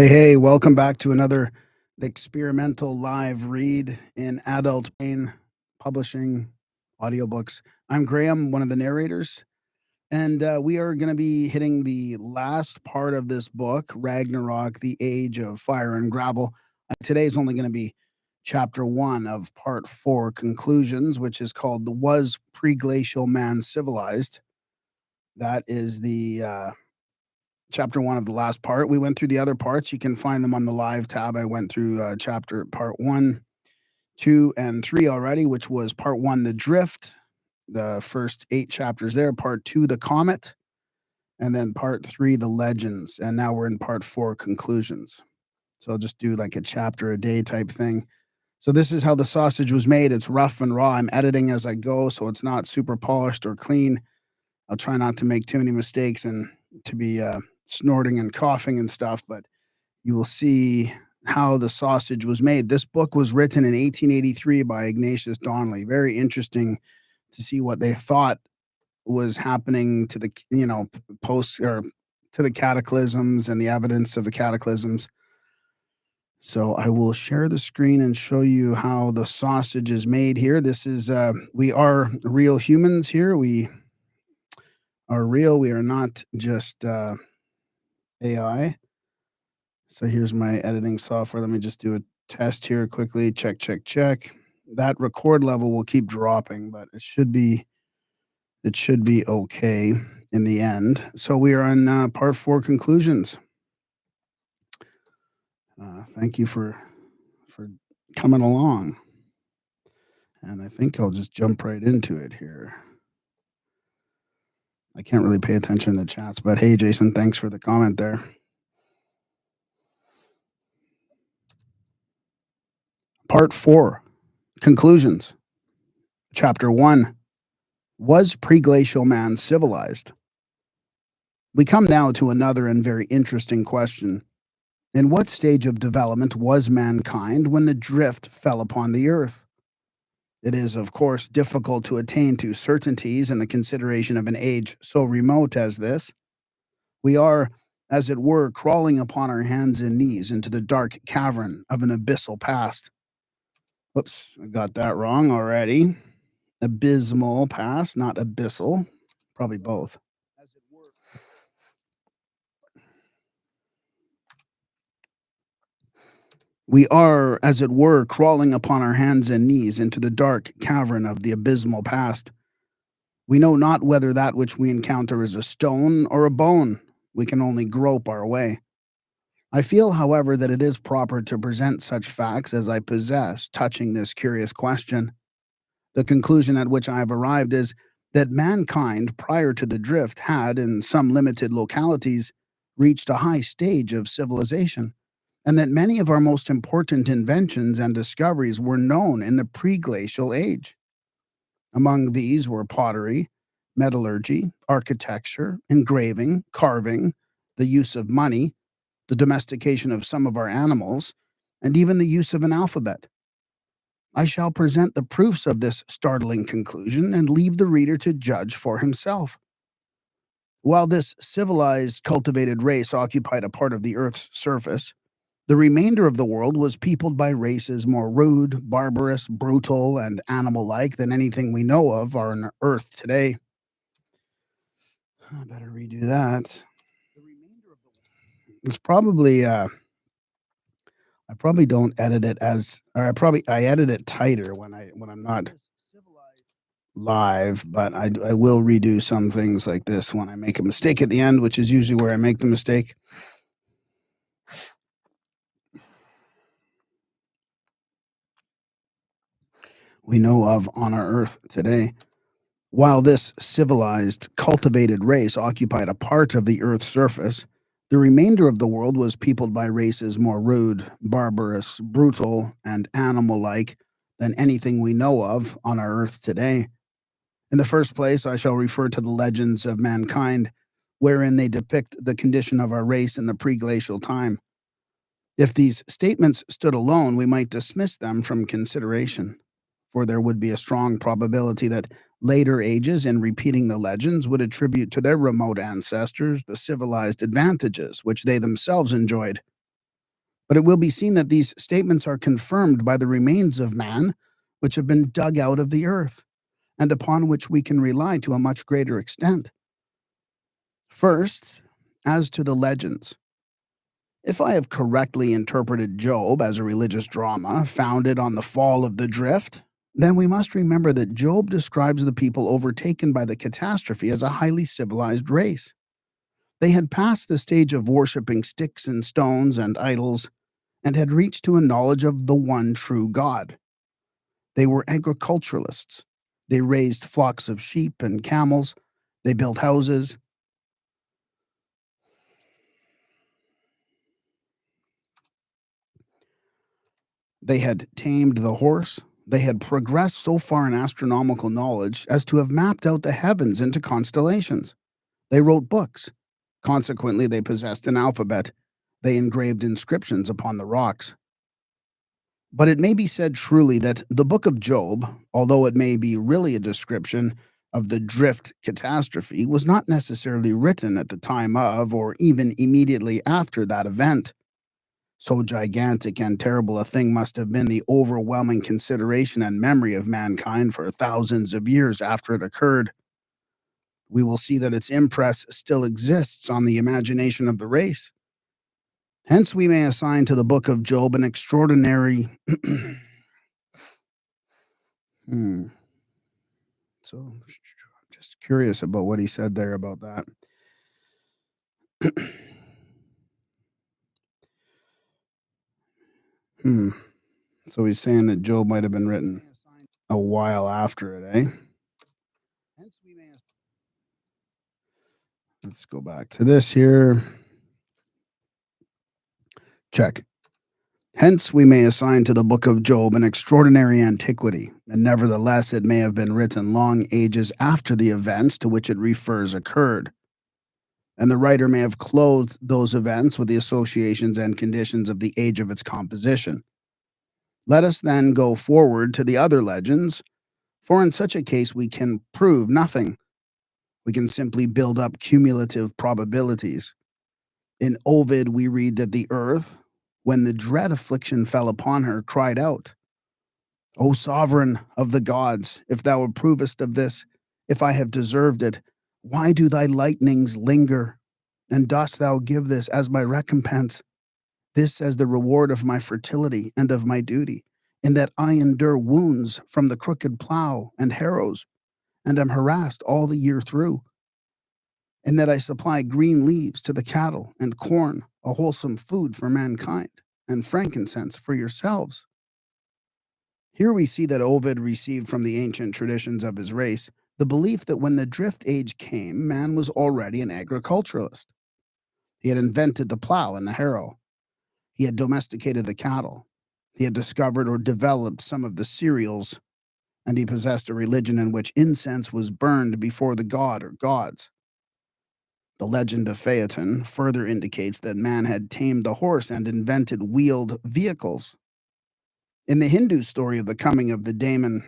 Hey, welcome back to another experimental live read in adult pain publishing audiobooks. I'm Graham, one of the narrators, and we are going to be hitting the last part of this book, Ragnarok, the Age of Fire and Gravel. Today's only going to be chapter 1 of part 4, Conclusions, which is called The Was Pre-glacial Man Civilized? That is the chapter 1 of the last part. We went through the other parts. You can find them on the live tab. I went through chapter part 1, 2, and 3 already, which was part 1, the drift, the first 8 chapters there, part 2, the comet, and then part 3, the legends. And now we're in part 4, conclusions. So I'll just do like a chapter a day type thing. So this is how the sausage was made. It's rough and raw. I'm editing as I go, so it's not super polished or clean. I'll try not to make too many mistakes and to be snorting and coughing and stuff, but you will see how the sausage was made. This book was written in 1883 by Ignatius Donnelly. Very interesting to see what they thought was happening to the, post or to the cataclysms and the evidence of the cataclysms. So I will share the screen and show you how the sausage is made here. This is, we are real humans here. We are real. We are not just AI. So here's my editing software. Let me just do a test here quickly. Check. That record level will keep dropping, but it should be okay in the end. So we are on part 4, conclusions. Thank you for coming along. And I think I'll just jump right into it here. I can't really pay attention to the chats, but hey, Jason, thanks for the comment there. Part 4, conclusions. Chapter 1, Was Pre-glacial Man Civilized? We come now to another and very interesting question. In what stage of development was mankind when the drift fell upon the earth? It is, of course, difficult to attain to certainties in the consideration of an age so remote as this. We are, as it were, crawling upon our hands and knees into the dark cavern of an abyssal past. Whoops, I got that wrong already. Abysmal past, not abyssal. Probably both. As it were. We are, as it were, crawling upon our hands and knees into the dark cavern of the abysmal past. We know not whether that which we encounter is a stone or a bone. We can only grope our way. I feel, however, that it is proper to present such facts as I possess touching this curious question. The conclusion at which I have arrived is that mankind, prior to the drift, had, in some limited localities, reached a high stage of civilization, and that many of our most important inventions and discoveries were known in the pre-glacial age. Among these were pottery, metallurgy, architecture, engraving, carving, the use of money, the domestication of some of our animals, and even the use of an alphabet. I shall present the proofs of this startling conclusion and leave the reader to judge for himself. While this civilized, cultivated race occupied a part of the Earth's surface, the remainder of the world was peopled by races more rude, barbarous, brutal, and animal-like than anything we know of on Earth today. I better redo that. It's probably I probably don't edit it as, or I edit it tighter when I'm not live, but I will redo some things like this when I make a mistake at the end, which is usually where I make the mistake. We know of on our Earth today. While this civilized, cultivated race occupied a part of the Earth's surface, the remainder of the world was peopled by races more rude, barbarous, brutal, and animal-like than anything we know of on our Earth today. In the first place, I shall refer to the legends of mankind, wherein they depict the condition of our race in the pre-glacial time. If these statements stood alone, we might dismiss them from consideration, for there would be a strong probability that later ages, in repeating the legends, would attribute to their remote ancestors the civilized advantages which they themselves enjoyed. But it will be seen that these statements are confirmed by the remains of man, which have been dug out of the earth, and upon which we can rely to a much greater extent. First, as to the legends. If I have correctly interpreted Job as a religious drama founded on the fall of the drift, then we must remember that Job describes the people overtaken by the catastrophe as a highly civilized race. They had passed the stage of worshipping sticks and stones and idols and had reached to a knowledge of the one true God. They were agriculturalists. They raised flocks of sheep and camels. They built houses. They had tamed the horse. They had progressed so far in astronomical knowledge as to have mapped out the heavens into constellations. They wrote books. Consequently, they possessed an alphabet. They engraved inscriptions upon the rocks. But it may be said truly that the book of Job, although it may be really a description of the drift catastrophe, was not necessarily written at the time of or even immediately after that event. So gigantic and terrible a thing must have been the overwhelming consideration and memory of mankind for thousands of years after it occurred. We will see that its impress still exists on the imagination of the race. Hence, we may assign to the book of Job an extraordinary. So, I'm just curious about what he said there about that. So he's saying that Job might have been written a while after it, eh? Let's go back to this here. Check. Hence, we may assign to the book of Job an extraordinary antiquity, and nevertheless it may have been written long ages after the events to which it refers occurred. And the writer may have clothed those events with the associations and conditions of the age of its composition. Let us then go forward to the other legends, for in such a case we can prove nothing. We can simply build up cumulative probabilities. In Ovid, we read that the earth, when the dread affliction fell upon her, cried out, O sovereign of the gods, if thou approvest of this, if I have deserved it, why do thy lightnings linger? And dost thou give this as my recompense? This as the reward of my fertility and of my duty, in that I endure wounds from the crooked plow and harrows, and am harassed all the year through, in that I supply green leaves to the cattle and corn, a wholesome food for mankind, and frankincense for yourselves. Here we see that Ovid received from the ancient traditions of his race the belief that when the drift age came, man was already an agriculturalist. He had invented the plow and the harrow. He had domesticated the cattle. He had discovered or developed some of the cereals, and he possessed a religion in which incense was burned before the god or gods. The legend of Phaeton further indicates that man had tamed the horse and invented wheeled vehicles. In the Hindu story of the coming of the daemon,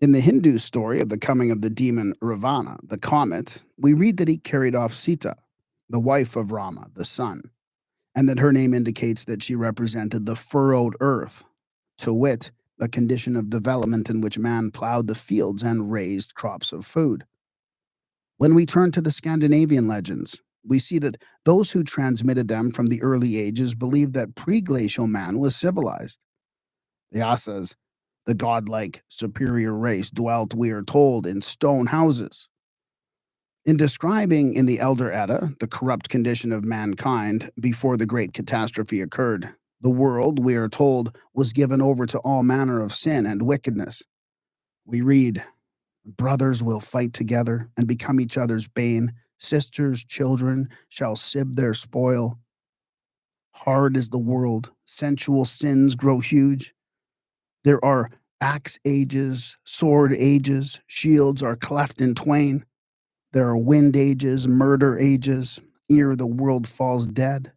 in the Hindu story of the coming of the demon Ravana, the comet, we read that he carried off Sita, the wife of Rama, the sun, and that her name indicates that she represented the furrowed earth, to wit, a condition of development in which man plowed the fields and raised crops of food. When we turn to the Scandinavian legends, we see that those who transmitted them from the early ages believed that pre-glacial man was civilized. The Asas, the godlike superior race, dwelt, we are told, in stone houses. In describing in the Elder Edda the corrupt condition of mankind before the great catastrophe occurred, the world, we are told, was given over to all manner of sin and wickedness. We read, brothers will fight together and become each other's bane. Sisters, children shall sieve their spoil. Hard is the world. Sensual sins grow huge. There are axe ages, sword ages, shields are cleft in twain. There are wind ages, murder ages, ere the world falls dead.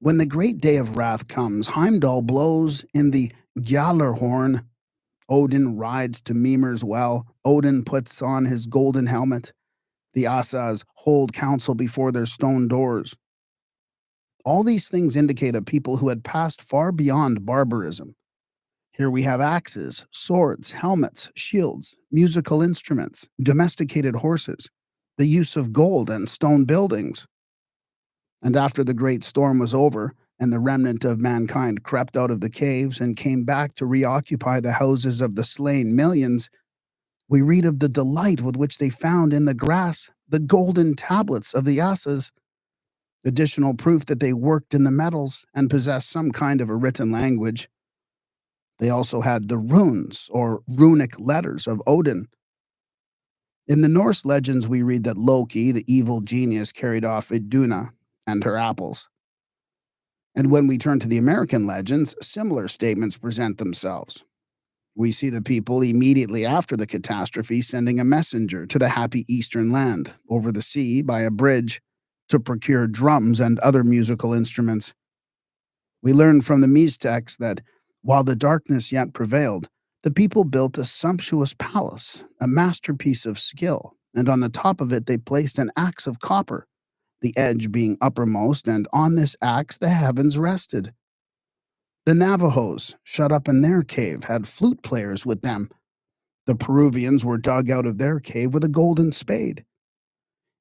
When the great day of wrath comes, Heimdall blows in the Gjallarhorn. Odin rides to Mimir's well. Odin puts on his golden helmet. The Asas hold council before their stone doors. All these things indicate a people who had passed far beyond barbarism. Here we have axes, swords, helmets, shields, musical instruments, domesticated horses, the use of gold and stone buildings. And after the great storm was over, and the remnant of mankind crept out of the caves and came back to reoccupy the houses of the slain millions, we read of the delight with which they found in the grass the golden tablets of the Asas, additional proof that they worked in the metals and possessed some kind of a written language. They also had the runes, or runic letters of Odin. In the Norse legends, we read that Loki, the evil genius, carried off Iduna and her apples. And when we turn to the American legends, similar statements present themselves. We see the people immediately after the catastrophe sending a messenger to the happy eastern land, over the sea by a bridge, to procure drums and other musical instruments. We learn from the Miztecs that, while the darkness yet prevailed, the people built a sumptuous palace, a masterpiece of skill, and on the top of it they placed an axe of copper, the edge being uppermost, and on this axe the heavens rested. The Navajos, shut up in their cave, had flute players with them. The Peruvians were dug out of their cave with a golden spade.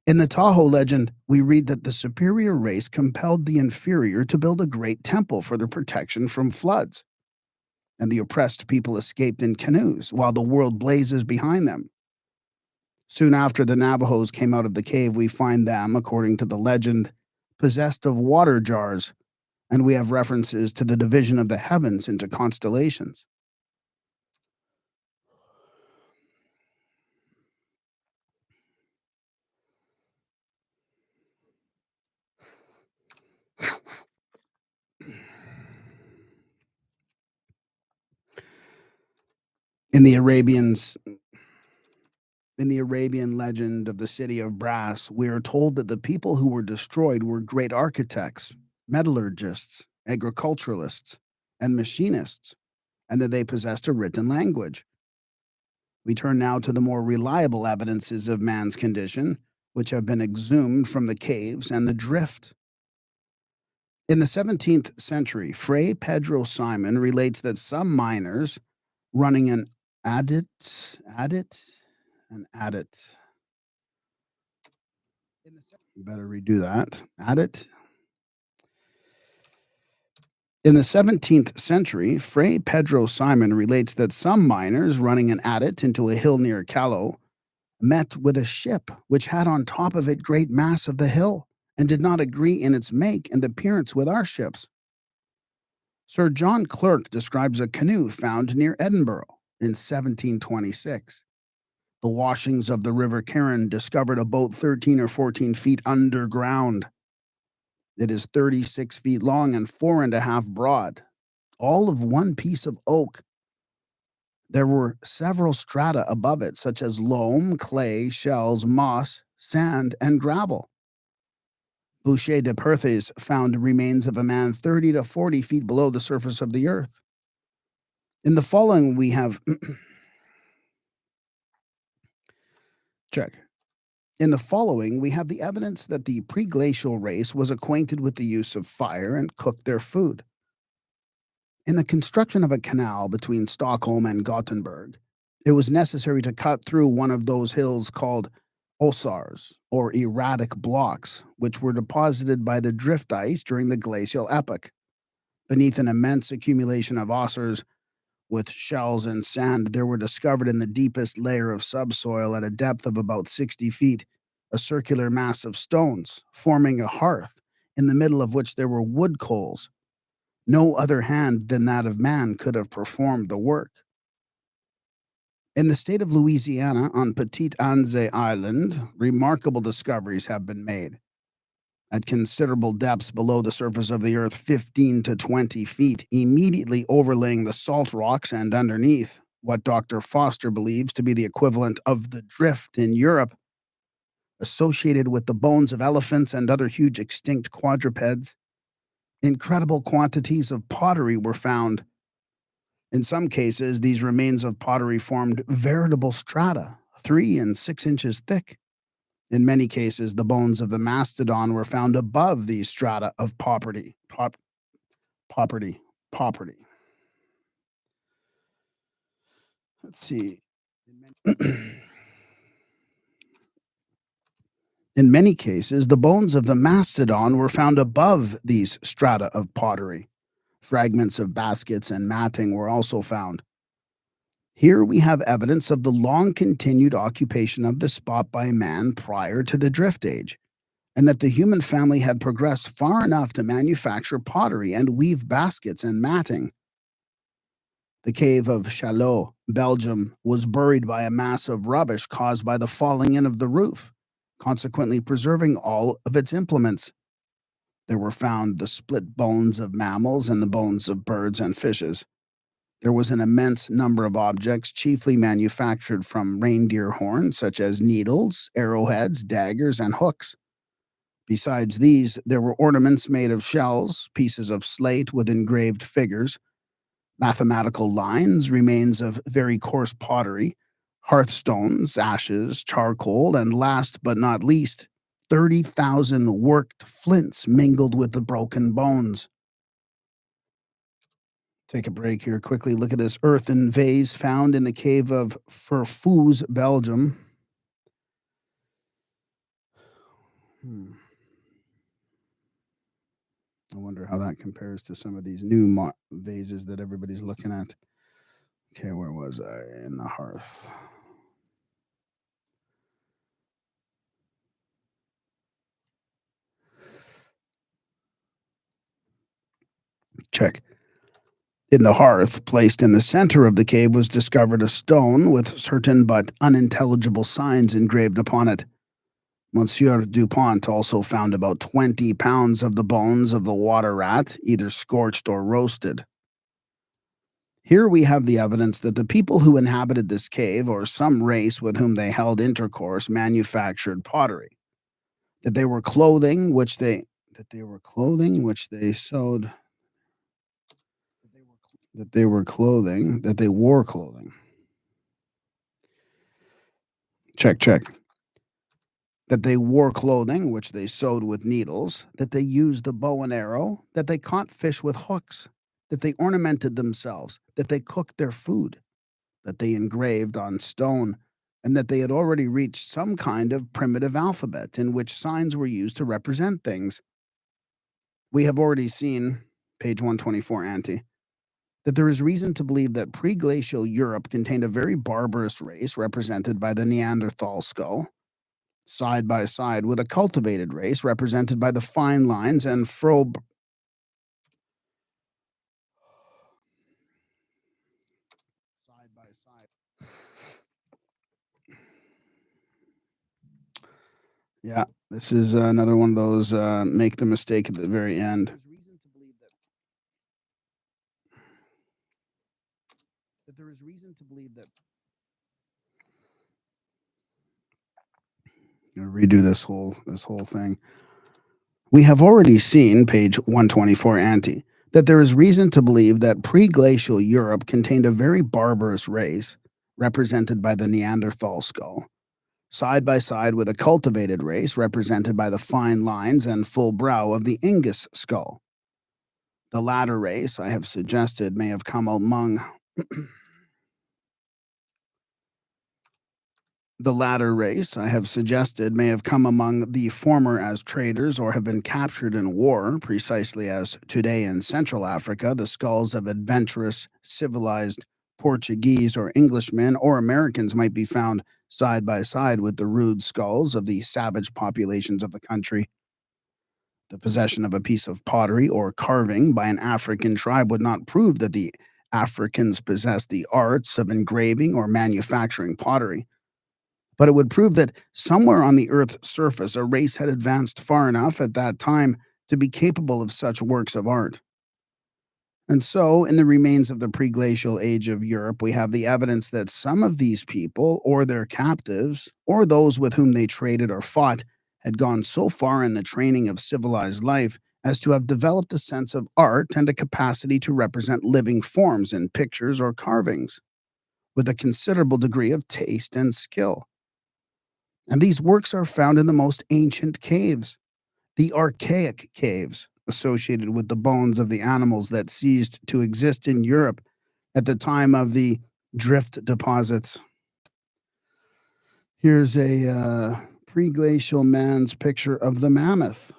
In the Tahoe legend, we read that the superior race compelled the inferior to build a great temple for their protection from floods, and the oppressed people escaped in canoes while the world blazes behind them. Soon after the Navajos came out of the cave, we find them, according to the legend, possessed of water jars, and we have references to the division of the heavens into constellations. In the Arabian legend of the city of brass, we are told that the people who were destroyed were great architects, metallurgists, agriculturalists, and machinists, and that they possessed a written language. We turn now to the more reliable evidences of man's condition, which have been exhumed from the caves and the drift. In the 17th century, Fray Pedro Simon relates that some miners running an adit. You better redo that. Adit. In the 17th century, Fray Pedro Simon relates that some miners running an adit into a hill near Callao met with a ship which had on top of it great mass of the hill, and did not agree in its make and appearance with our ships. Sir John Clerk describes a canoe found near Edinburgh in 1726. The washings of the River Carron discovered a boat 13 or 14 feet underground. It is 36 feet long and 4.5 broad, all of one piece of oak. There were several strata above it, such as loam, clay, shells, moss, sand, and gravel. Boucher de Perthes found remains of a man 30 to 40 feet below the surface of the earth. In the following, we have check. In the following, we have the evidence that the pre-glacial race was acquainted with the use of fire and cooked their food. In the construction of a canal between Stockholm and Gothenburg, it was necessary to cut through one of those hills called osars, or erratic blocks, which were deposited by the drift ice during the glacial epoch. Beneath an immense accumulation of osars, with shells and sand, there were discovered in the deepest layer of subsoil at a depth of about 60 feet, a circular mass of stones, forming a hearth, in the middle of which there were wood coals. No other hand than that of man could have performed the work. In the state of Louisiana, on Petite Anse Island, remarkable discoveries have been made. At considerable depths below the surface of the earth, 15 to 20 feet, immediately overlaying the salt rocks and underneath, what Dr. Foster believes to be the equivalent of the drift in Europe, associated with the bones of elephants and other huge extinct quadrupeds, Incredible quantities of pottery were found. In some cases, these remains of pottery formed veritable strata, 3 and 6 inches thick. In many cases, the bones of the mastodon were found above these strata of property. Property. Let's see. In many cases, the bones of the mastodon were found above these strata of pottery. Fragments of baskets and matting were also found. Here we have evidence of the long continued occupation of the spot by man prior to the Drift Age, and that the human family had progressed far enough to manufacture pottery and weave baskets and matting. The cave of Chalot, Belgium, was buried by a mass of rubbish caused by the falling in of the roof, consequently preserving all of its implements. There were found the split bones of mammals and the bones of birds and fishes. There was an immense number of objects, chiefly manufactured from reindeer horns, such as needles, arrowheads, daggers, and hooks. Besides these, there were ornaments made of shells, pieces of slate with engraved figures, mathematical lines, remains of very coarse pottery, hearthstones, ashes, charcoal, and last but not least, 30,000 worked flints mingled with the broken bones. Take a break here quickly. Look at this earthen vase found in the cave of Verfoes, Belgium. I wonder how that compares to some of these new vases that everybody's looking at. Okay, where was I? In the hearth. Check. In the hearth, placed in the center of the cave, was discovered a stone with certain but unintelligible signs engraved upon it. Monsieur Dupont also found about 20 pounds of the bones of the water rat, either scorched or roasted. Here we have the evidence that the people who inhabited this cave, or some race with whom they held intercourse, manufactured pottery. That they were clothing which they sewed. That they wore clothing. Check. That they wore clothing which they sewed with needles, that they used the bow and arrow, that they caught fish with hooks, that they ornamented themselves, that they cooked their food, that they engraved on stone, and that they had already reached some kind of primitive alphabet in which signs were used to represent things. We have already seen, page 124 ante, that there is reason to believe that pre-glacial Europe contained a very barbarous race represented by the Neanderthal skull, side by side with a cultivated race represented by the fine lines and side by side. Yeah, this is another one of those make the mistake at the very end. There is reason to believe that. I'm gonna redo this whole thing. We have already seen, page 124 ante, that there is reason to believe that pre-glacial Europe contained a very barbarous race, represented by the Neanderthal skull, side by side with a cultivated race represented by the fine lines and full brow of the Ingus skull. The latter race, I have suggested, may have come among The latter race, I have suggested, may have come among the former as traders or have been captured in war, precisely as today in Central Africa the skulls of adventurous, civilized Portuguese or Englishmen or Americans might be found side by side with the rude skulls of the savage populations of the country. The possession of a piece of pottery or carving by an African tribe would not prove that the Africans possessed the arts of engraving or manufacturing pottery, but it would prove that somewhere on the Earth's surface a race had advanced far enough at that time to be capable of such works of art. And so, in the remains of the pre-glacial age of Europe, we have the evidence that some of these people, or their captives, or those with whom they traded or fought, had gone so far in the training of civilized life as to have developed a sense of art and a capacity to represent living forms in pictures or carvings, with a considerable degree of taste and skill. And these works are found in the most ancient caves, the archaic caves, associated with the bones of the animals that ceased to exist in Europe at the time of the drift deposits. Here's a pre-glacial man's picture of the mammoth.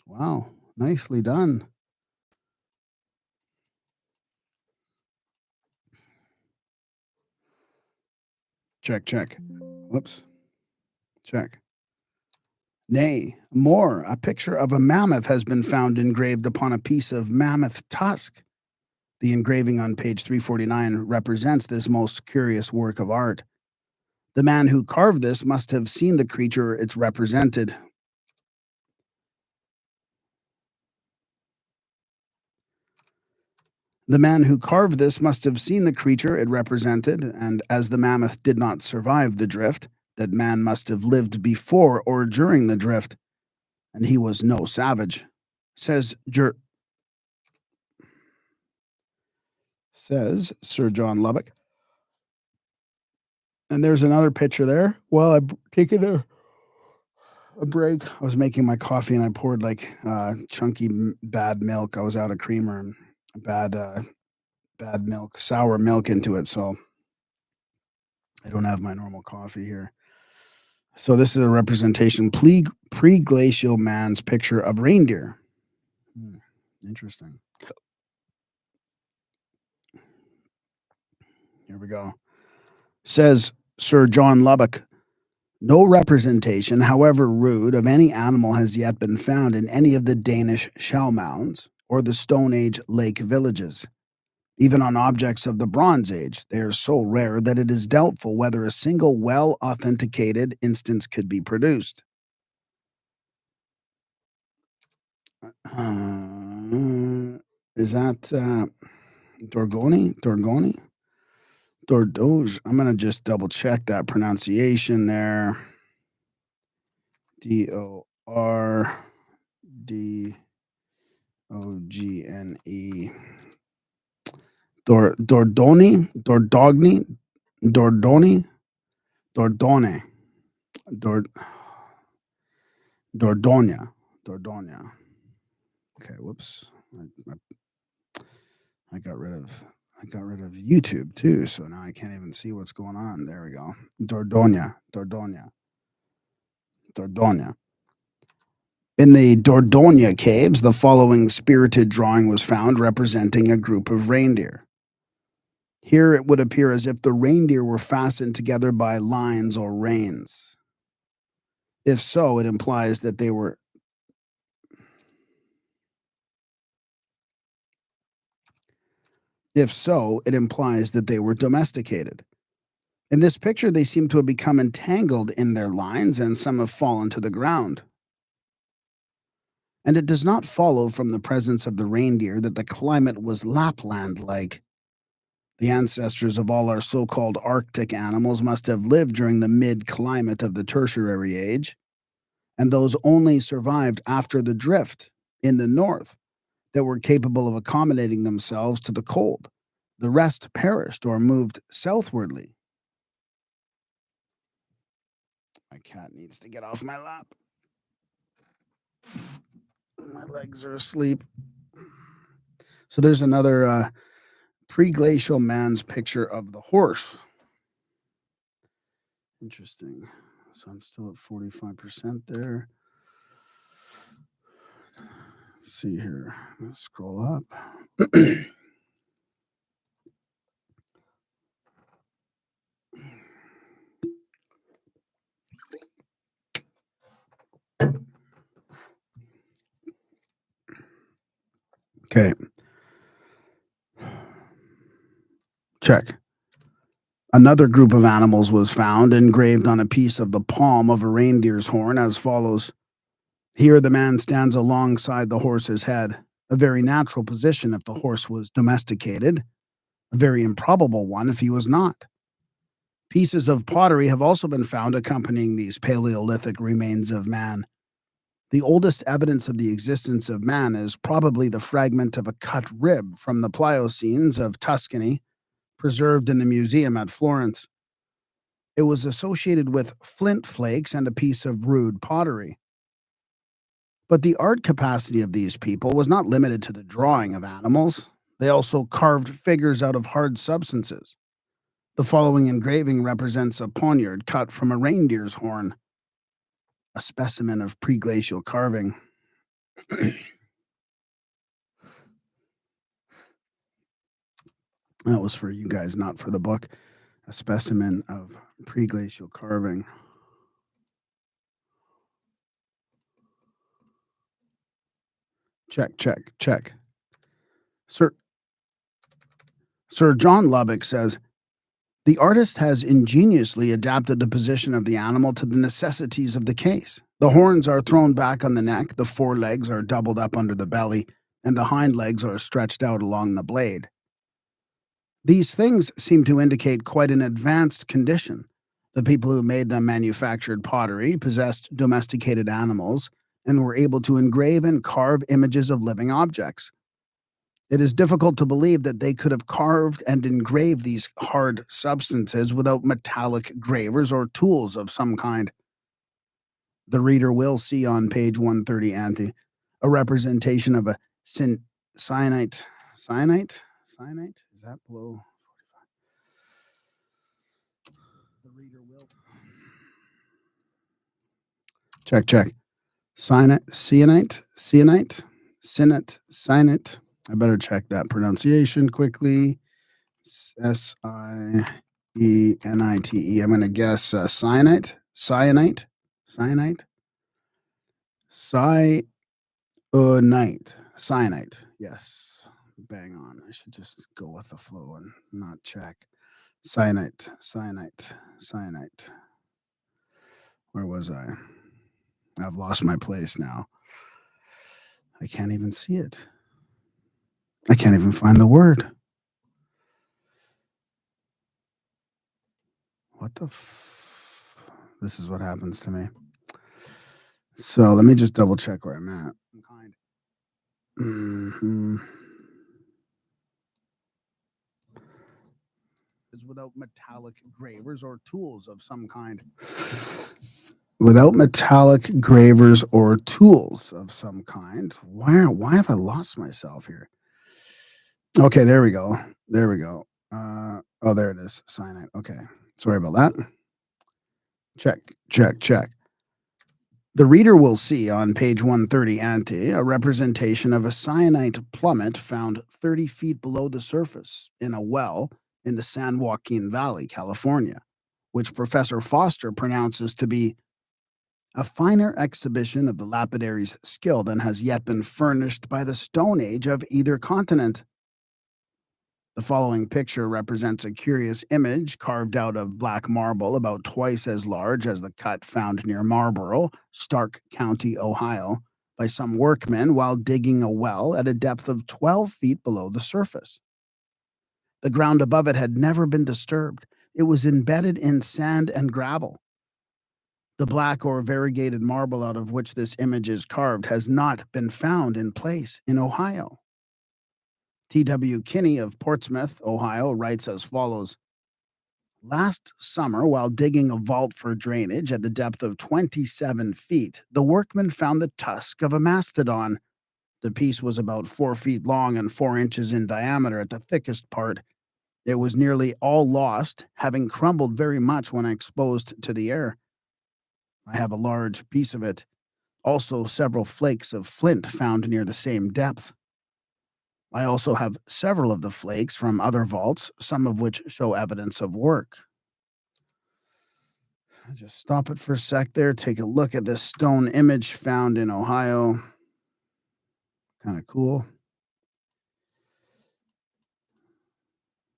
Wow, nicely done. Check, check. Whoops. Check. Nay, more, a picture of a mammoth has been found engraved upon a piece of mammoth tusk. The engraving on page 349 represents this most curious work of art. The man who carved this must have seen the creature it's represented. The man who carved this must have seen the creature it represented, and as the mammoth did not survive the drift, that man must have lived before or during the drift, and he was no savage. Says Sir John Lubbock. And there's another picture there. Well, I'm taking a break. I was making my coffee and I poured like chunky bad milk. I was out of creamer and bad milk, sour milk into it. So I don't have my normal coffee here. So this is a representation, pre-glacial man's picture of reindeer. Interesting. Here we go. Says Sir John Lubbock, no representation, however rude, of any animal has yet been found in any of the Danish shell mounds or the Stone Age lake villages. Even on objects of the Bronze Age, they are so rare that it is doubtful whether a single well-authenticated instance could be produced. Is that Dorgoni? Dordoge. I'm going to just double check that pronunciation there. Dordogne. Dordogne. Okay, whoops. I got rid of YouTube too, so now I can't even see what's going on. There we go. Dordogne. In the Dordogne caves, the following spirited drawing was found representing a group of reindeer. Here it would appear as if the reindeer were fastened together by lines or reins. If so, it implies that they were domesticated. In this picture, they seem to have become entangled in their lines, and some have fallen to the ground. And it does not follow from the presence of the reindeer that the climate was Lapland-like. The ancestors of all our so-called Arctic animals must have lived during the mid-climate of the Tertiary Age, and those only survived after the drift in the north that were capable of accommodating themselves to the cold. The rest perished or moved southwardly. My cat needs to get off my lap. My legs are asleep. So there's another pre-glacial man's picture of the horse. Interesting. So I'm still at 45% there. Let's see here. Let's scroll up. Okay. Check. Another group of animals was found engraved on a piece of the palm of a reindeer's horn as follows. Here the man stands alongside the horse's head, a very natural position if the horse was domesticated, a very improbable one if he was not. Pieces of pottery have also been found accompanying these Paleolithic remains of man. The oldest evidence of the existence of man is probably the fragment of a cut rib from the Pliocene of Tuscany, preserved in the museum at Florence. It was associated with flint flakes and a piece of rude pottery. But the art capacity of these people was not limited to the drawing of animals. They also carved figures out of hard substances. The following engraving represents a poniard cut from a reindeer's horn, a specimen of pre-glacial carving. That was for you guys, not for the book. A specimen of pre-glacial carving. Check, check, check. Sir John Lubbock says, the artist has ingeniously adapted the position of the animal to the necessities of the case. The horns are thrown back on the neck, the forelegs are doubled up under the belly, and the hind legs are stretched out along the blade. These things seem to indicate quite an advanced condition. The people who made them manufactured pottery, possessed domesticated animals, and were able to engrave and carve images of living objects. It is difficult to believe that they could have carved and engraved these hard substances without metallic gravers or tools of some kind. The reader will see on page 130 ante a representation of a cyanite. Cyanite? Is that below 45? The reader will. Check. Cyanite. I better check that pronunciation quickly. Sienite. I'm going to guess cyanite. Cyanite. Yes. Bang on. I should just go with the flow and not check. Cyanite. Where was I? I've lost my place now. I can't even see it. I can't even find the word. What the This is what happens to me. So let me just double check where I'm at. Is without metallic gravers or tools of some kind. Without metallic gravers or tools of some kind. Why have I lost myself here? Okay, there we go. There it is. Cyanite. Okay. Sorry about that. Check. The reader will see on page 130 ante a representation of a cyanite plummet found 30 feet below the surface in a well in the San Joaquin Valley, California, which Professor Foster pronounces to be a finer exhibition of the lapidary's skill than has yet been furnished by the Stone Age of either continent. The following picture represents a curious image carved out of black marble about twice as large as the cut found near Marlboro, Stark County, Ohio, by some workmen while digging a well at a depth of 12 feet below the surface. The ground above it had never been disturbed. It was embedded in sand and gravel. The black or variegated marble out of which this image is carved has not been found in place in Ohio. T.W. Kinney of Portsmouth, Ohio, writes as follows. Last summer, while digging a vault for drainage at the depth of 27 feet, the workmen found the tusk of a mastodon. The piece was about 4 feet long and 4 inches in diameter at the thickest part. It was nearly all lost, having crumbled very much when exposed to the air. I have a large piece of it. Also, several flakes of flint found near the same depth. I also have several of the flakes from other vaults, some of which show evidence of work. I'll just stop it for a sec there, take a look at this stone image found in Ohio. Kind of cool.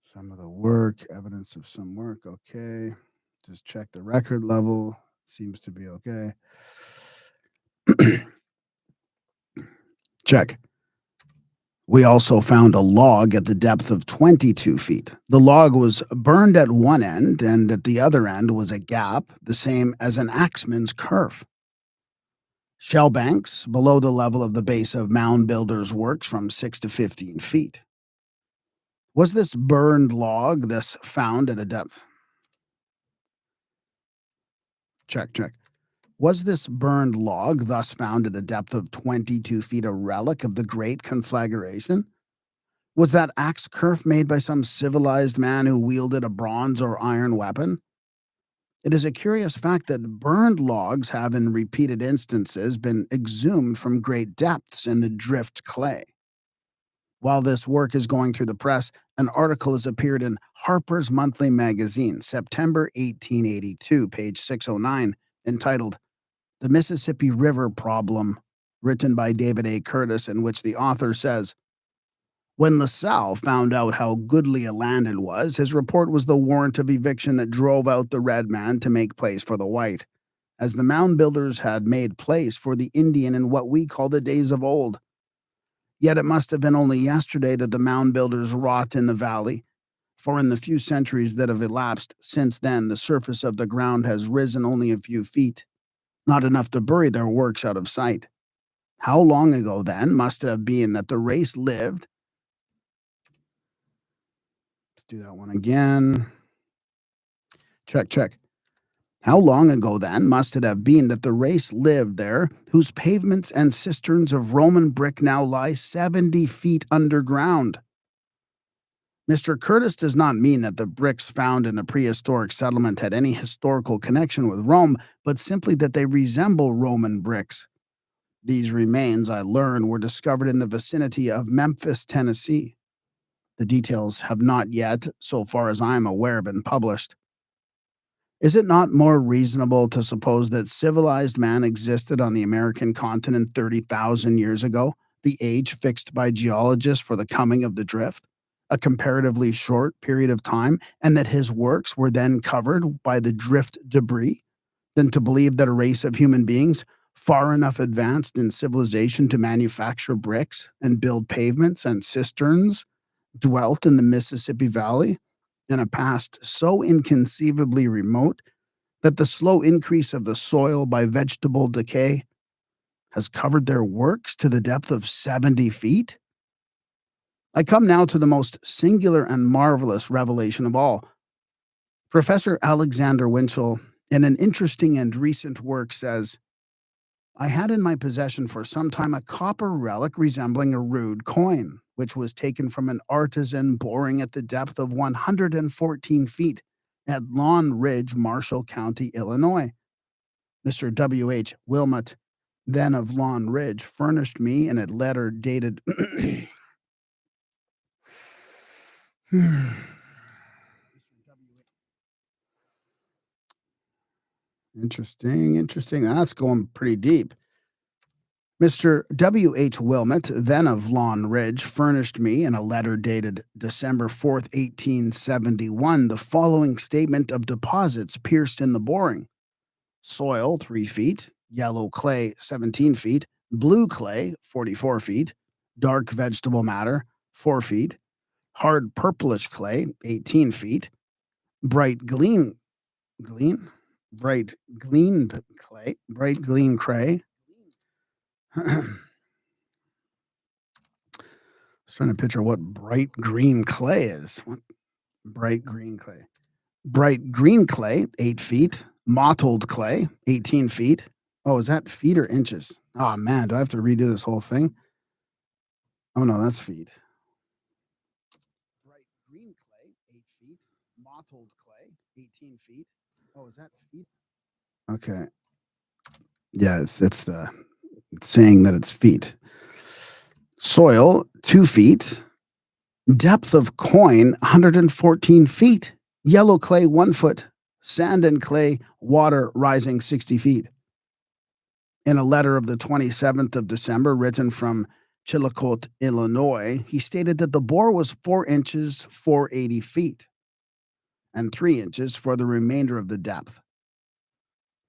Some of the work, evidence of some work, okay. Just check the record level, seems to be okay. Check. We also found a log at the depth of 22 feet. The log was burned at one end, and at the other end was a gap, the same as an axeman's kerf. Shell banks below the level of the base of mound builders' works from 6 to 15 feet. Was this burned log thus found at a depth? Check, check. Was this burned log thus found at a depth of 22 feet a relic of the Great Conflagration? Was that axe kerf made by some civilized man who wielded a bronze or iron weapon? It is a curious fact that burned logs have, in repeated instances, been exhumed from great depths in the drift clay. While this work is going through the press, an article has appeared in Harper's Monthly Magazine, September 1882, page 609, entitled The Mississippi River Problem, written by David A. Curtis, in which the author says, when LaSalle found out how goodly a land it was, his report was the warrant of eviction that drove out the red man to make place for the white, as the mound builders had made place for the Indian in what we call the days of old. Yet it must have been only yesterday that the mound builders wrought in the valley, for in the few centuries that have elapsed since then, the surface of the ground has risen only a few feet, not enough to bury their works out of sight. How long ago, then, must it have been that the race lived? Let's do that one again. Check, check. How long ago, then, must it have been that the race lived there, whose pavements and cisterns of Roman brick now lie 70 feet underground? Mr. Curtis does not mean that the bricks found in the prehistoric settlement had any historical connection with Rome, but simply that they resemble Roman bricks. These remains, I learn, were discovered in the vicinity of Memphis, Tennessee. The details have not yet, so far as I am aware, been published. Is it not more reasonable to suppose that civilized man existed on the American continent 30,000 years ago, the age fixed by geologists for the coming of the drift, a comparatively short period of time, and that his works were then covered by the drift debris, than to believe that a race of human beings, far enough advanced in civilization to manufacture bricks and build pavements and cisterns, dwelt in the Mississippi Valley in a past so inconceivably remote that the slow increase of the soil by vegetable decay has covered their works to the depth of 70 feet? I come now to the most singular and marvelous revelation of all. Professor Alexander Winchell, in an interesting and recent work, says, I had in my possession for some time a copper relic resembling a rude coin, which was taken from an artisan boring at the depth of 114 feet at Lawn Ridge, Marshall County, Illinois. Mr. W. H. Wilmot, then of Lawn Ridge, furnished me in a letter dated Interesting. That's going pretty deep. Mr. W. H. Wilmot, then of Lawn Ridge, furnished me in a letter dated December 4th, 1871, the following statement of deposits pierced in the boring. Soil, 3 feet, yellow clay, 17 feet, blue clay, 44 feet, dark vegetable matter, 4 feet, hard purplish clay, 18 feet, bright glean, bright glean clay. I was trying to picture what bright green clay is. What bright green clay? Bright green clay, 8 feet. Mottled clay, 18 feet. Oh, is that feet or inches? Oh, man, do I have to redo this whole thing? Oh, no, that's feet. Bright green clay, 8 feet. Mottled clay, 18 feet. Oh, is that feet? Okay. Yeah, it's saying that it's feet. Soil, 2 feet. Depth of coin, 114 feet. Yellow clay, 1 foot. Sand and clay, water rising 60 feet. In a letter of the 27th of December, written from Chillicothe, Illinois, he stated that the bore was 4 inches, 480 feet, and 3 inches for the remainder of the depth.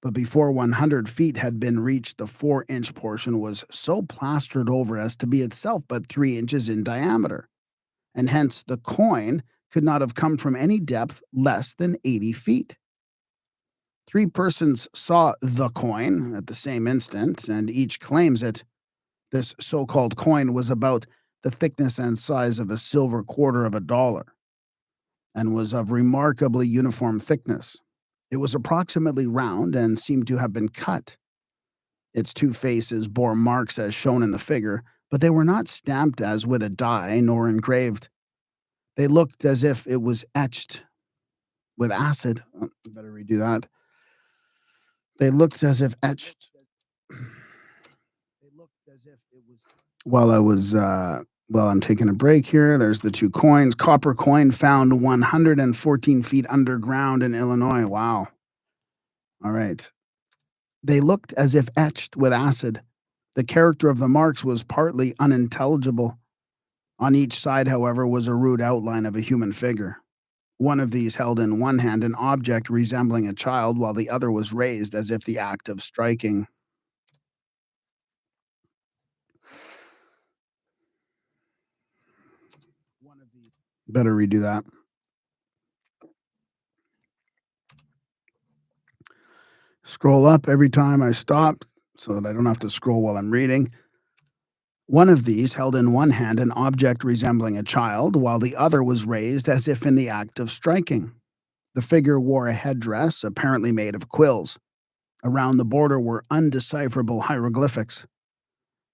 But before 100 feet had been reached, the 4-inch portion was so plastered over as to be itself but 3 inches in diameter, and hence the coin could not have come from any depth less than 80 feet. 3 persons saw the coin at the same instant, and each claims it. This so-called coin was about the thickness and size of a silver quarter of a dollar and was of remarkably uniform thickness. It was approximately round and seemed to have been cut. Its 2 faces bore marks as shown in the figure, but they were not stamped as with a die nor engraved. They looked as if it was etched with acid. Oh, I better redo that. They looked as if etched. They looked as if it was. While I'm taking a break here, there's the 2 coins. Copper coin found 114 feet underground in Illinois. Wow. All right. They looked as if etched with acid. The character of the marks was partly unintelligible. On each side, however, was a rude outline of a human figure. One of these held in one hand an object resembling a child, while the other was raised as if the act of striking. Better redo that. Scroll up every time I stop so that I don't have to scroll while I'm reading. One of these held in one hand an object resembling a child, while the other was raised as if in the act of striking. The figure wore a headdress apparently made of quills. Around the border were undecipherable hieroglyphics.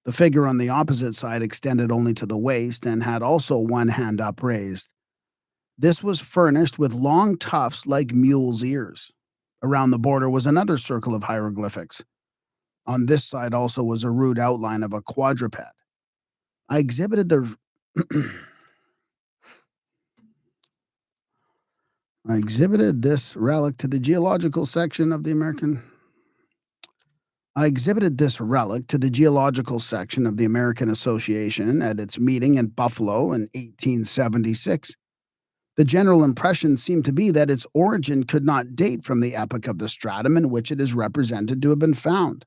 The figure on the opposite side extended only to the waist and had also one hand upraised. This was furnished with long tufts like mule's ears. Around the border was another circle of hieroglyphics. On this side also was a rude outline of a quadruped. I exhibited the I exhibited this relic to the geological section of the American I exhibited this relic to the Geological Section of the American Association at its meeting in Buffalo in 1876. The general impression seemed to be that its origin could not date from the epoch of the stratum in which it is represented to have been found.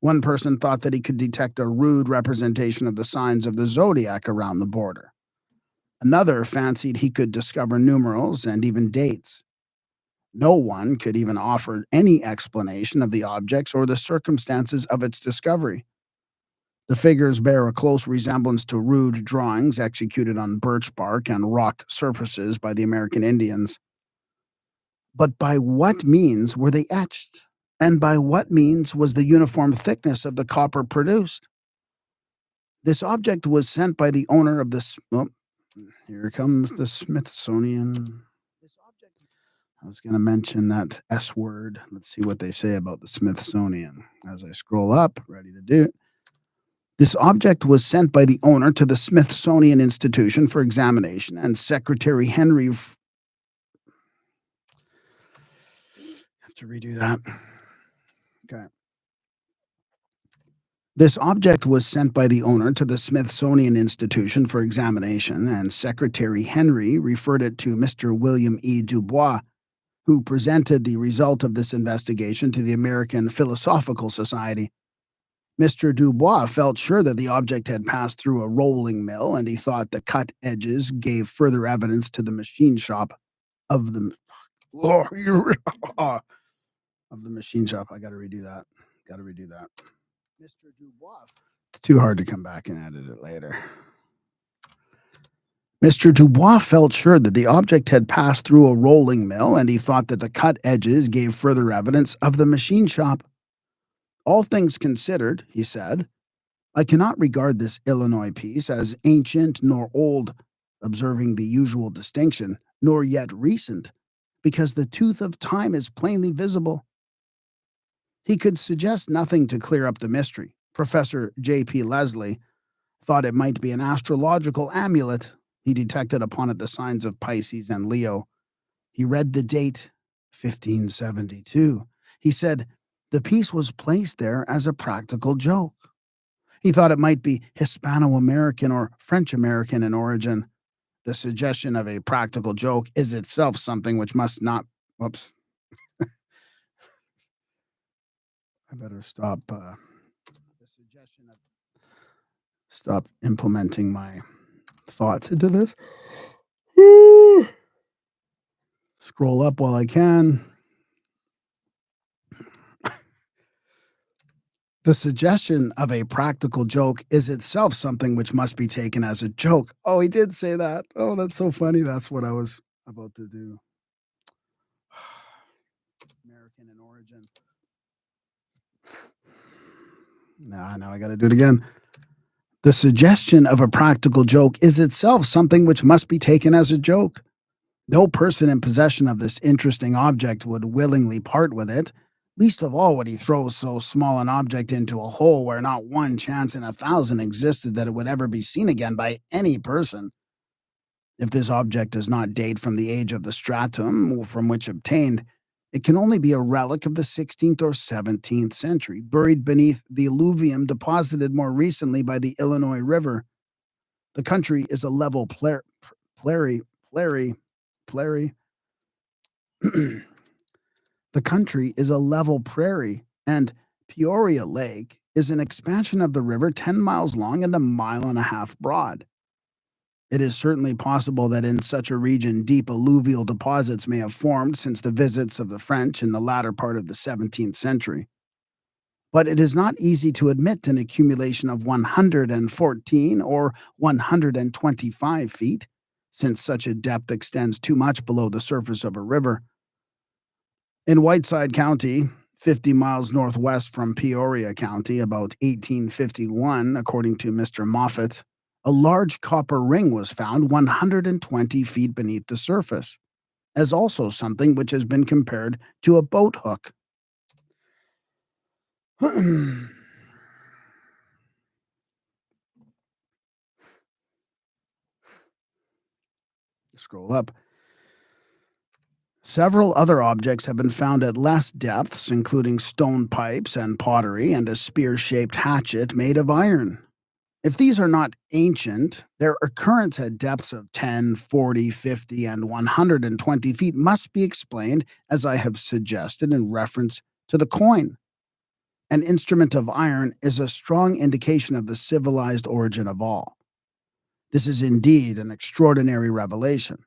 One person thought that he could detect a rude representation of the signs of the zodiac around the border. Another fancied he could discover numerals and even dates. No one could even offer any explanation of the objects or the circumstances of its discovery. The figures bear a close resemblance to rude drawings executed on birch bark and rock surfaces by the American Indians. But by what means were they etched? And by what means was the uniform thickness of the copper produced? This object was sent by the owner of the. Oh, here comes the Smithsonian. I was going to mention that S word. Let's see what they say about the Smithsonian. As I scroll up, ready to do it. This object was sent by the owner to the Smithsonian Institution for examination, and Secretary Henry. I have to redo that. Okay. This object was sent by the owner to the Smithsonian Institution for examination, and Secretary Henry referred it to Mr. William E. Dubois, who presented the result of this investigation to the American Philosophical Society. Mr. Dubois felt sure that the object had passed through a rolling mill, and he thought the cut edges gave further evidence to the machine shop of the of the machine shop. I got to redo that. Mr. Dubois. It's too hard to come back and edit it later. Mr. Dubois felt sure that the object had passed through a rolling mill, and he thought that the cut edges gave further evidence of the machine shop. All things considered, he said, I cannot regard this Illinois piece as ancient nor old, observing the usual distinction, nor yet recent, because the tooth of time is plainly visible. He could suggest nothing to clear up the mystery. Professor J.P. Leslie thought it might be an astrological amulet. He detected upon it the signs of Pisces and Leo. He read the date, 1572. He said the piece was placed there as a practical joke. He thought it might be Hispano-American or French-American in origin. The suggestion of a practical joke is itself something which must not. Whoops. I better stop. Stop implementing my thoughts into this. Scroll up while I can. The suggestion of a practical joke is itself something which must be taken as a joke. Oh, he did say that. Oh, that's so funny. That's what I was about to do. American in origin. Now I got to do it again. The suggestion of a practical joke is itself something which must be taken as a joke. No person in possession of this interesting object would willingly part with it. Least of all would he throw so small an object into a hole where not one chance in 1,000 existed that it would ever be seen again by any person. If this object does not date from the age of the stratum from which obtained, it can only be a relic of the 16th or 17th century, buried beneath the alluvium deposited more recently by the Illinois River. The country is a level prairie. The country is a level prairie, and Peoria Lake is an expansion of the river 10 miles long and a mile and a half broad. It is certainly possible that in such a region deep alluvial deposits may have formed since the visits of the French in the latter part of the 17th century. But it is not easy to admit an accumulation of 114 or 125 feet, since such a depth extends too much below the surface of a river. In Whiteside County, 50 miles northwest from Peoria County, about 1851, according to Mr. Moffat, a large copper ring was found 120 feet beneath the surface, as also something which has been compared to a boat hook. Scroll up. Several other objects have been found at less depths, including stone pipes and pottery and a spear-shaped hatchet made of iron. If these are not ancient, their occurrence at depths of 10, 40, 50, and 120 feet must be explained, as I have suggested, in reference to the coin. An instrument of iron is a strong indication of the civilized origin of all. This is indeed an extraordinary revelation.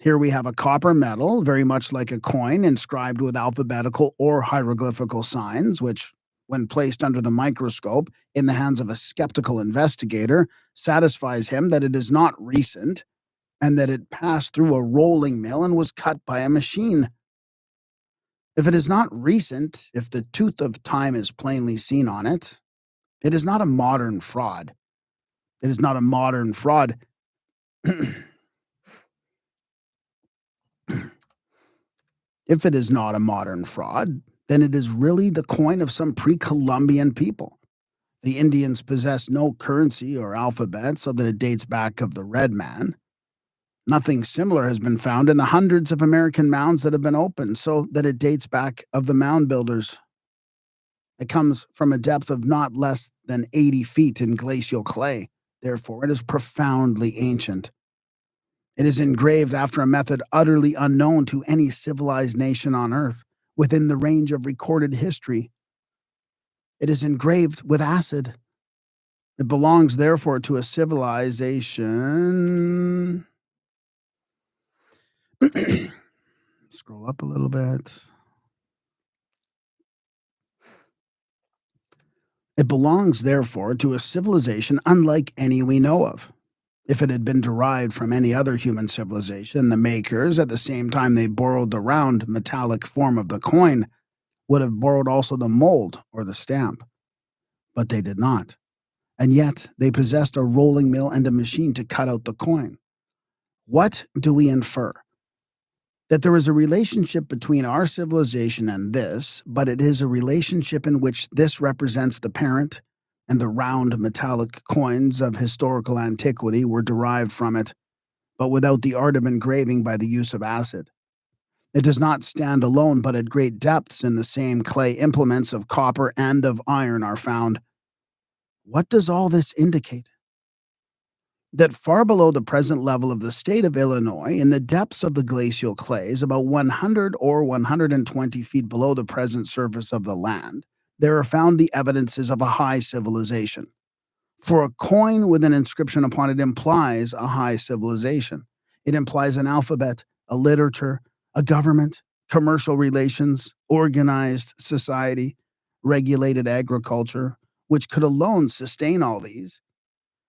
Here we have a copper metal, very much like a coin, inscribed with alphabetical or hieroglyphical signs, which, when placed under the microscope in the hands of a skeptical investigator, satisfies him that it is not recent and that it passed through a rolling mill and was cut by a machine. If it is not recent, if the tooth of time is plainly seen on it, it is not a modern fraud. It is not a modern fraud. If it is not a modern fraud, then it is really the coin of some pre-Columbian people. The Indians possess no currency or alphabet, so that it dates back of the red man. Nothing similar has been found in the hundreds of American mounds that have been opened, so that it dates back of the mound builders. It comes from a depth of not less than 80 feet in glacial clay. Therefore, it is profoundly ancient. It is engraved after a method utterly unknown to any civilized nation on earth, within the range of recorded history. It is engraved with acid. It belongs, therefore, to a civilization. Scroll up a little bit. It belongs, therefore, to a civilization unlike any we know of. If it had been derived from any other human civilization, the makers, at the same time they borrowed the round, metallic form of the coin, would have borrowed also the mold or the stamp. But they did not. And yet they possessed a rolling mill and a machine to cut out the coin. What do we infer? That there is a relationship between our civilization and this, but it is a relationship in which this represents the parent, and the round metallic coins of historical antiquity were derived from it, but without the art of engraving by the use of acid. It does not stand alone, but at great depths in the same clay implements of copper and of iron are found. What does all this indicate? That far below the present level of the state of Illinois, in the depths of the glacial clays, about 100 or 120 feet below the present surface of the land, there are found the evidences of a high civilization. For a coin with an inscription upon it implies a high civilization. It implies an alphabet, a literature, a government, commercial relations, organized society, regulated agriculture, which could alone sustain all these,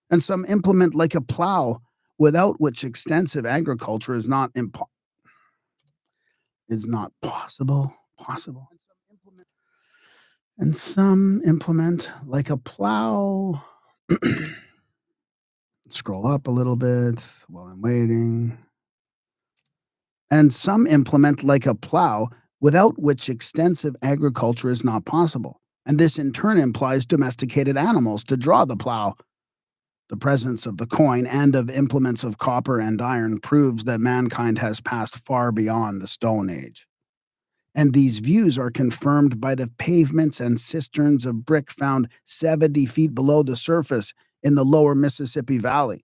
and some implement like a plow, without which extensive agriculture is not possible. And some implement like a plow. Scroll up a little bit while I'm waiting. And some implement like a plow, without which extensive agriculture is not possible. And this in turn implies domesticated animals to draw the plow. The presence of the coin and of implements of copper and iron proves that mankind has passed far beyond the Stone Age. And these views are confirmed by the pavements and cisterns of brick found 70 feet below the surface in the lower Mississippi Valley.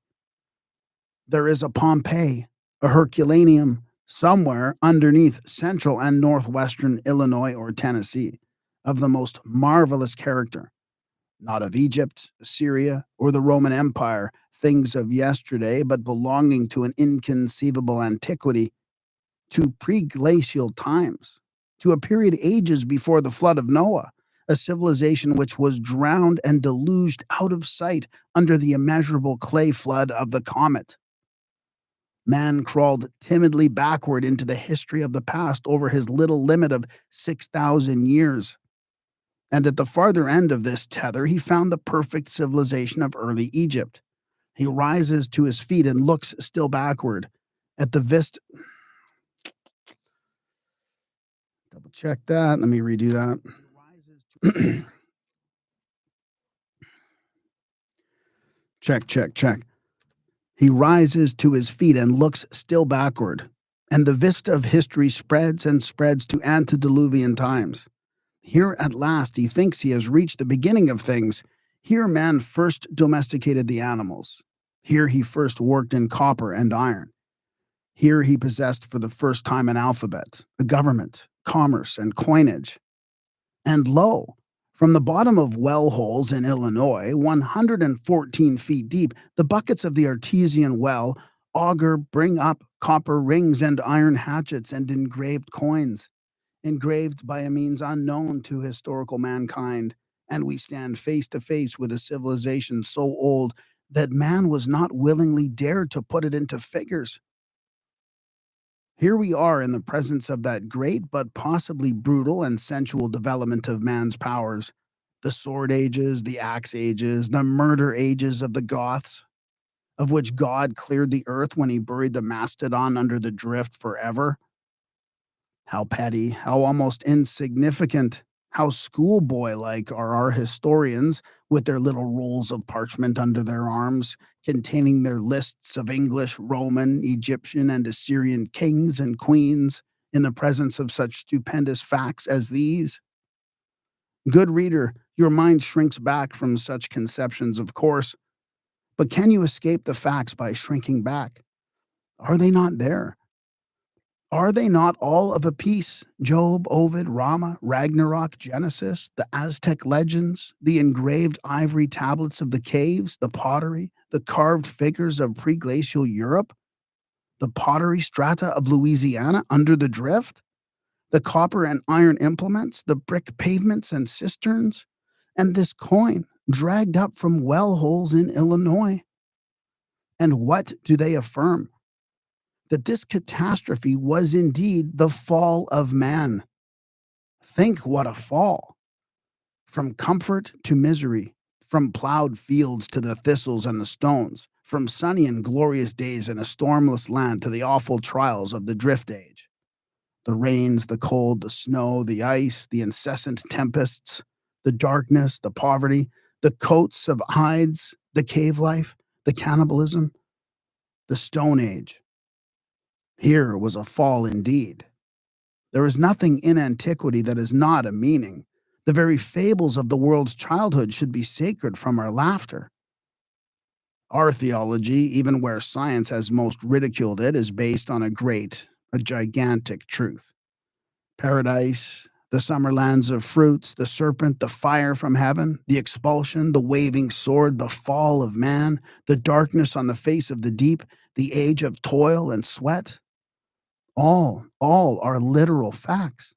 There is a Pompeii, a Herculaneum, somewhere underneath central and northwestern Illinois or Tennessee, of the most marvelous character. Not of Egypt, Assyria, or the Roman Empire, things of yesterday, but belonging to an inconceivable antiquity, to pre-glacial times, to a period ages before the flood of Noah, a civilization which was drowned and deluged out of sight under the immeasurable clay flood of the comet. Man crawled timidly backward into the history of the past over his little limit of 6,000 years. And at the farther end of this tether, he found the perfect civilization of early Egypt. He rises to his feet and looks still backward at the vista. Double check that. Let me redo that. Check. He rises to his feet and looks still backward, and the vista of history spreads and spreads to antediluvian times. Here at last he thinks he has reached the beginning of things. Here man first domesticated the animals. Here he first worked in copper and iron. Here he possessed for the first time an alphabet, a government, commerce, and coinage. And lo, from the bottom of well holes in Illinois, 114 feet deep, the buckets of the artesian well auger bring up copper rings and iron hatchets and engraved coins, engraved by a means unknown to historical mankind, and we stand face to face with a civilization so old that man was not willingly dared to put it into figures. Here we are in the presence of that great but possibly brutal and sensual development of man's powers. The sword ages, the axe ages, the murder ages of the Goths, of which God cleared the earth when he buried the mastodon under the drift forever. How petty, how almost insignificant, how schoolboy-like are our historians with their little rolls of parchment under their arms, containing their lists of English, Roman, Egyptian, and Assyrian kings and queens in the presence of such stupendous facts as these. Good reader, your mind shrinks back from such conceptions, of course, but can you escape the facts by shrinking back? Are they not there? Are they not all of a piece? Job, Ovid, Rama, Ragnarok, Genesis, the Aztec legends, the engraved ivory tablets of the caves, the pottery, the carved figures of pre-glacial Europe, the pottery strata of Louisiana under the drift, the copper and iron implements, the brick pavements and cisterns, and this coin dragged up from well holes in Illinois. And what do they affirm? That this catastrophe was indeed the fall of man. Think what a fall. From comfort to misery, from plowed fields to the thistles and the stones, from sunny and glorious days in a stormless land to the awful trials of the drift age. The rains, the cold, the snow, the ice, the incessant tempests, the darkness, the poverty, the coats of hides, the cave life, the cannibalism, the Stone Age. Here was a fall indeed. There is nothing in antiquity that is not a meaning. The very fables of the world's childhood should be sacred from our laughter. Our theology, even where science has most ridiculed it, is based on a gigantic truth. Paradise, the summer lands of fruits, the serpent, the fire from heaven, the expulsion, the waving sword, the fall of man, the darkness on the face of the deep, the age of toil and sweat. All are literal facts.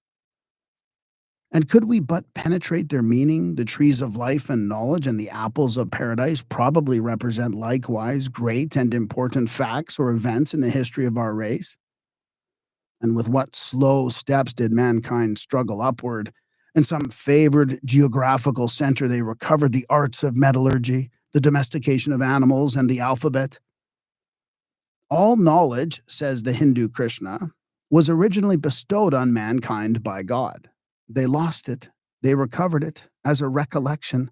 And could we but penetrate their meaning, the trees of life and knowledge and the apples of paradise probably represent likewise great and important facts or events in the history of our race. And with what slow steps did mankind struggle upward? In some favored geographical center, they recovered the arts of metallurgy, the domestication of animals, and the alphabet. All knowledge, says the Hindu Krishna, was originally bestowed on mankind by God. They lost it. They recovered it as a recollection.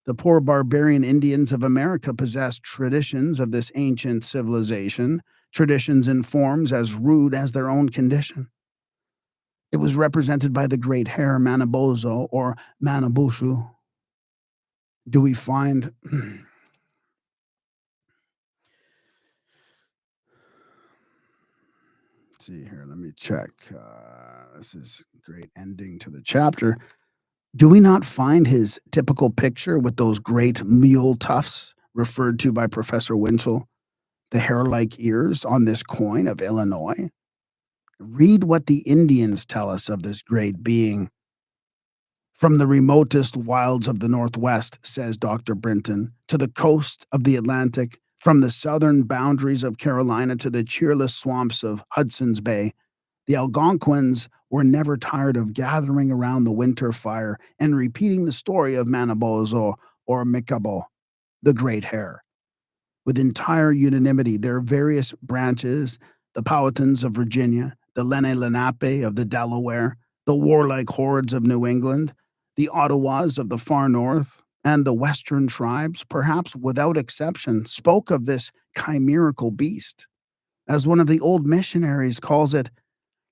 The poor barbarian Indians of America possessed traditions of this ancient civilization, traditions in forms as rude as their own condition. It was represented by the great hare Manabozo or Manabushu. Do we find let's see here, let me check. This is a great ending to the chapter. Do we not find his typical picture with those great mule tufts referred to by Professor Winchell, the hair-like ears on this coin of Illinois? Read what the Indians tell us of this great being. From the remotest wilds of the Northwest, says Dr. Brinton, to the coast of the Atlantic, from the southern boundaries of Carolina to the cheerless swamps of Hudson's Bay, the Algonquins were never tired of gathering around the winter fire and repeating the story of Manabozho or Mikabo, the great hare. With entire unanimity, their various branches, the Powhatans of Virginia, the Lenape of the Delaware, the warlike hordes of New England, the Ottawas of the far north, and the western tribes, perhaps without exception, spoke of this chimerical beast, as one of the old missionaries calls it,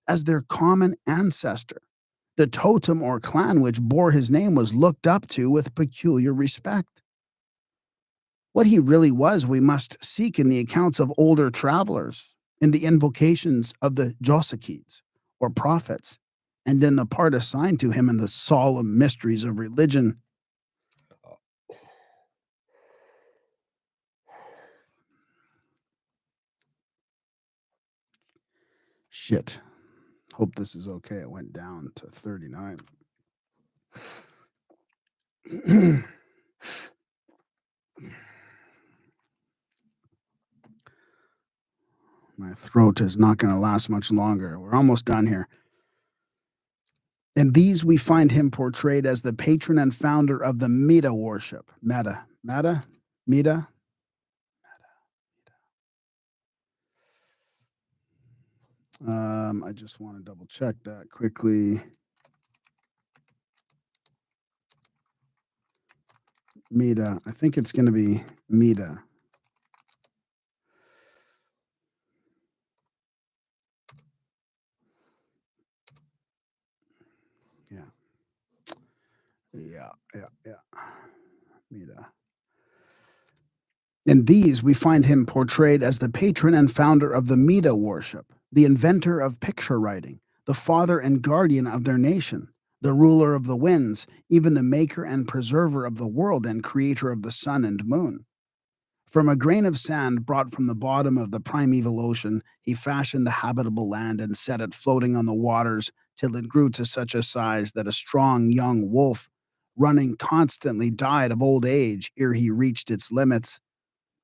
as their common ancestor. The totem or clan which bore his name was looked up to with peculiar respect. What he really was, we must seek in the accounts of older travelers, in the invocations of the Josakids, or prophets, and in the part assigned to him in the solemn mysteries of religion. Shit. Hope this is okay. It went down to 39. My throat is not going to last much longer. We're almost done here. In these, we find him portrayed as the patron and founder of the Meta worship. Meta. I just want to double check that quickly. Meta. I think it's going to be Meta. Yeah. Meta. In these, we find him portrayed as the patron and founder of the Meta worship, the inventor of picture writing, the father and guardian of their nation, the ruler of the winds, even the maker and preserver of the world and creator of the sun and moon. From a grain of sand brought from the bottom of the primeval ocean, he fashioned the habitable land and set it floating on the waters till it grew to such a size that a strong young wolf, running constantly, died of old age ere he reached its limits.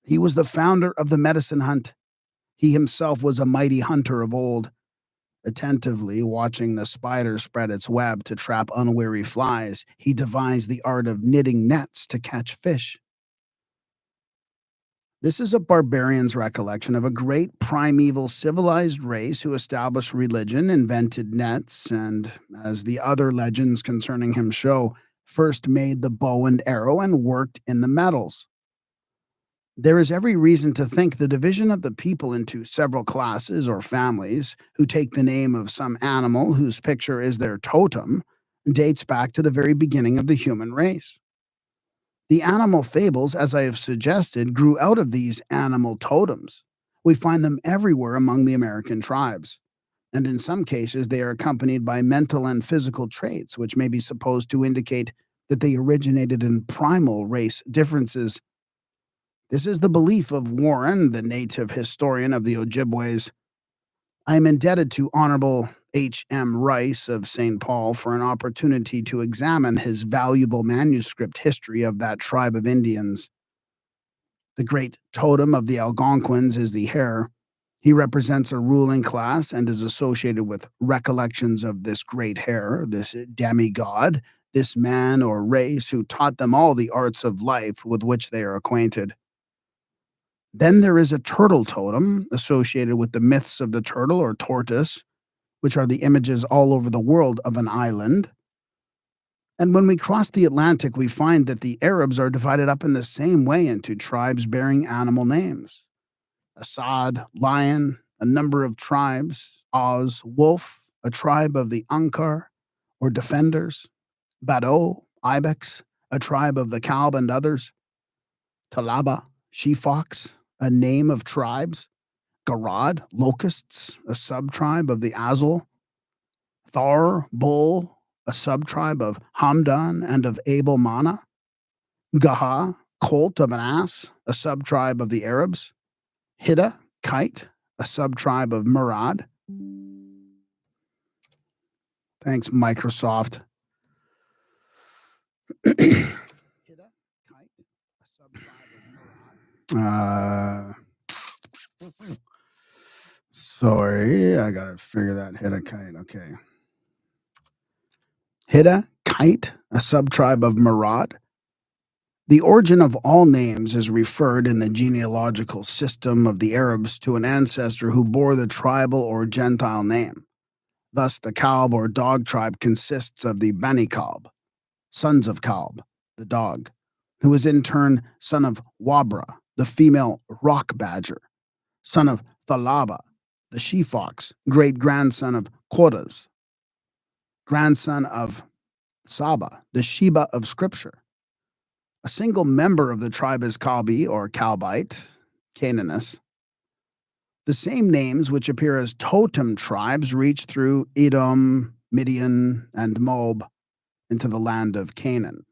He was the founder of the medicine hunt. He himself was a mighty hunter of old, attentively watching the spider spread its web to trap unwary flies. He devised the art of knitting nets to catch fish. This is a barbarian's recollection of a great primeval civilized race who established religion, invented nets, and, as the other legends concerning him show, first made the bow and arrow and worked in the metals. There is every reason to think the division of the people into several classes or families who take the name of some animal whose picture is their totem dates back to the very beginning of the human race. The animal fables, as I have suggested, grew out of these animal totems. We find them everywhere among the American tribes, and in some cases they are accompanied by mental and physical traits which may be supposed to indicate that they originated in primal race differences. This is the belief of Warren, the native historian of the Ojibways. I am indebted to Honorable H.M. Rice of St. Paul for an opportunity to examine his valuable manuscript history of that tribe of Indians. The great totem of the Algonquins is the hare. He represents a ruling class and is associated with recollections of this great hare, this demigod, this man or race who taught them all the arts of life with which they are acquainted. Then there is a turtle totem associated with the myths of the turtle or tortoise, which are the images all over the world of an island. And when we cross the Atlantic, we find that the Arabs are divided up in the same way into tribes bearing animal names. Assad, lion, a number of tribes, Oz, wolf, a tribe of the Ankar, or defenders, Bado, ibex, a tribe of the Kalb and others, Talaba, she-fox, a name of tribes, Garad, locusts, a sub-tribe of the Azul, Thar, bull, a sub-tribe of Hamdan and of Abel Mana, Gaha, colt of an ass, a sub-tribe of the Arabs, Hida, kite, a sub-tribe of Murad. Thanks, Microsoft. Hida, kite, a sub-tribe of Murad. Sorry, I gotta figure that Hida kite. Okay. Hida, kite, a sub-tribe of Murad. The origin of all names is referred in the genealogical system of the Arabs to an ancestor who bore the tribal or Gentile name. Thus, the Kalb or dog tribe consists of the Bani Kalb, sons of Kalb, the dog, who is in turn son of Wabra, the female rock badger, son of Thalaba, the she-fox, great-grandson of Qoras, grandson of Saba, the Sheba of Scripture. A single member of the tribe is Kalbi or Kalbite, Canaanus. The same names which appear as totem tribes reach through Edom, Midian, and Moab into the land of Canaan.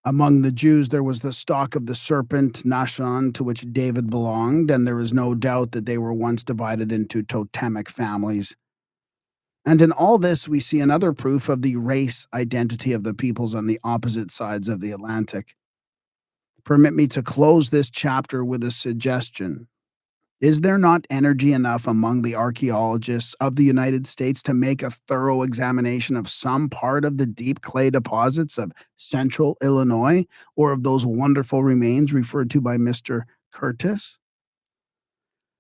Among the Jews, there was the stock of the serpent, Nashon, to which David belonged, and there is no doubt that they were once divided into totemic families. And in all this, we see another proof of the race identity of the peoples on the opposite sides of the Atlantic. Permit me to close this chapter with a suggestion. Is there not energy enough among the archaeologists of the United States to make a thorough examination of some part of the deep clay deposits of central Illinois or of those wonderful remains referred to by Mr. Curtis?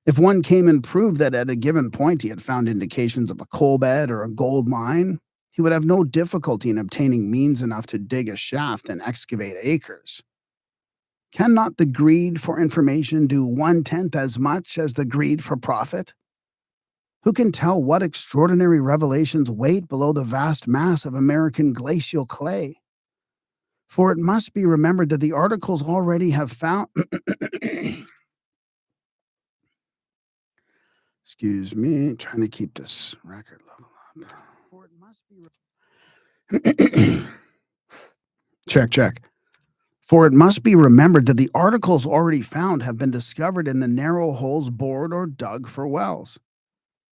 If one came and proved that at a given point he had found indications of a coal bed or a gold mine, he would have no difficulty in obtaining means enough to dig a shaft and excavate acres. Cannot the greed for information do 1/10 as much as the greed for profit? Who can tell what extraordinary revelations wait below the vast mass of American glacial clay? For it must be remembered that the articles already have found excuse me, trying to keep this record level up. For it must be check. For it must be remembered that the articles already found have been discovered in the narrow holes bored or dug for wells.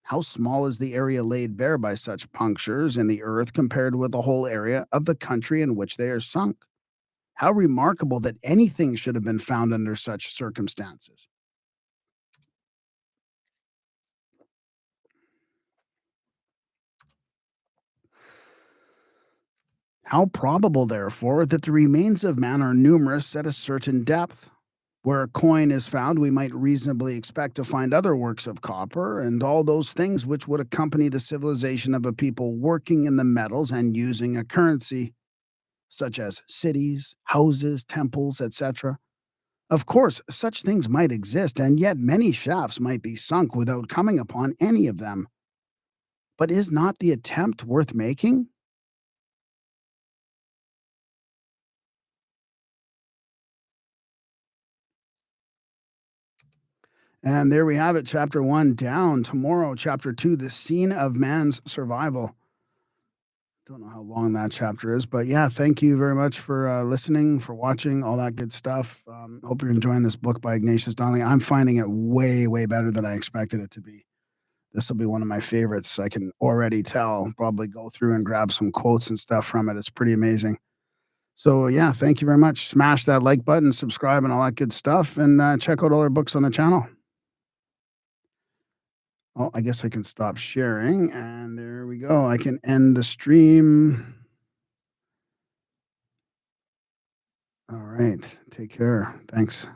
How small is the area laid bare by such punctures in the earth compared with the whole area of the country in which they are sunk? How remarkable that anything should have been found under such circumstances. How probable, therefore, that the remains of man are numerous at a certain depth. Where a coin is found, we might reasonably expect to find other works of copper and all those things which would accompany the civilization of a people working in the metals and using a currency, such as cities, houses, temples, etc. Of course, such things might exist, and yet many shafts might be sunk without coming upon any of them. But is not the attempt worth making? And there we have it, chapter 1 down. Tomorrow, chapter 2, the scene of man's survival. Don't know how long that chapter is, but yeah, thank you very much for listening, for watching, all that good stuff. Hope you're enjoying this book by Ignatius Donnelly. I'm finding it way, way better than I expected it to be. This will be one of my favorites. I can already tell. Probably go through and grab some quotes and stuff from it. It's pretty amazing. So, yeah, thank you very much. Smash that like button, subscribe, and all that good stuff, and check out all our books on the channel. Oh, I guess I can stop sharing, and there we go. I can end the stream. All right. Take care. Thanks.